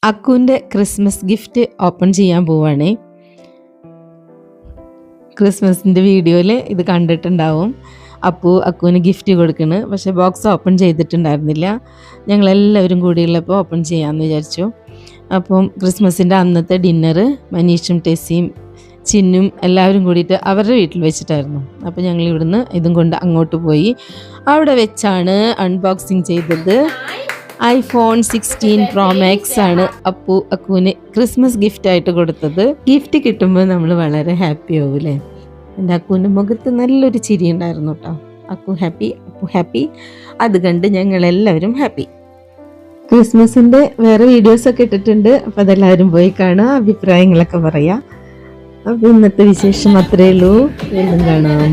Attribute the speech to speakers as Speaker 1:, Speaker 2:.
Speaker 1: അക്കുവിൻ്റെ Christmas gift open ചെയ്യാൻ പോവാണേ. ക്രിസ്മസിൻ്റെ വീഡിയോയിൽ ഇത് കണ്ടിട്ടുണ്ടാവും. അക്കുവിന് ഗിഫ്റ്റ് കൊടുക്കണ്. പക്ഷേ ബോക്സ് ഓപ്പൺ ചെയ്തിട്ടുണ്ടായിരുന്നില്ല. ഞങ്ങളെല്ലാവരും കൂടിയുള്ളപ്പോൾ ഓപ്പൺ ചെയ്യാമെന്ന് വിചാരിച്ചു. അപ്പം ക്രിസ്മസിൻ്റെ അന്നത്തെ ഡിന്നർ മനീഷും ടെസ്സിയും ചിന്നും എല്ലാവരും കൂടിയിട്ട് അവരുടെ വീട്ടിൽ വെച്ചിട്ടായിരുന്നു. അപ്പോൾ ഞങ്ങൾ ഇവിടുന്ന് ഇതും കൊണ്ട് അങ്ങോട്ട് പോയി. അവിടെ വെച്ചാണ് അൺബോക്സിങ് ചെയ്തത്. iPhone 16 Pro Max ആണ് അക്കുവിന് ക്രിസ്മസ് ഗിഫ്റ്റായിട്ട് കൊടുത്തത്. ഗിഫ്റ്റ് കിട്ടുമ്പോൾ നമ്മൾ വളരെ ഹാപ്പി ആവൂലേ. എൻ്റെ അക്കുവിൻ്റെ മുഖത്ത് നല്ലൊരു ചിരി ഉണ്ടായിരുന്നു കേട്ടോ. അക്കു ഹാപ്പി. അത് കണ്ട് ഞങ്ങളെല്ലാവരും ഹാപ്പി. ക്രിസ്മസിൻ്റെ വേറെ വീഡിയോസൊക്കെ ഇട്ടിട്ടുണ്ട്. അപ്പോൾ അതെല്ലാവരും പോയി കാണുക, അഭിപ്രായങ്ങളൊക്കെ പറയാം. അപ്പോൾ ഇന്നത്തെ വിശേഷം അത്രയേ ഉള്ളൂ. വീണ്ടും കാണാം.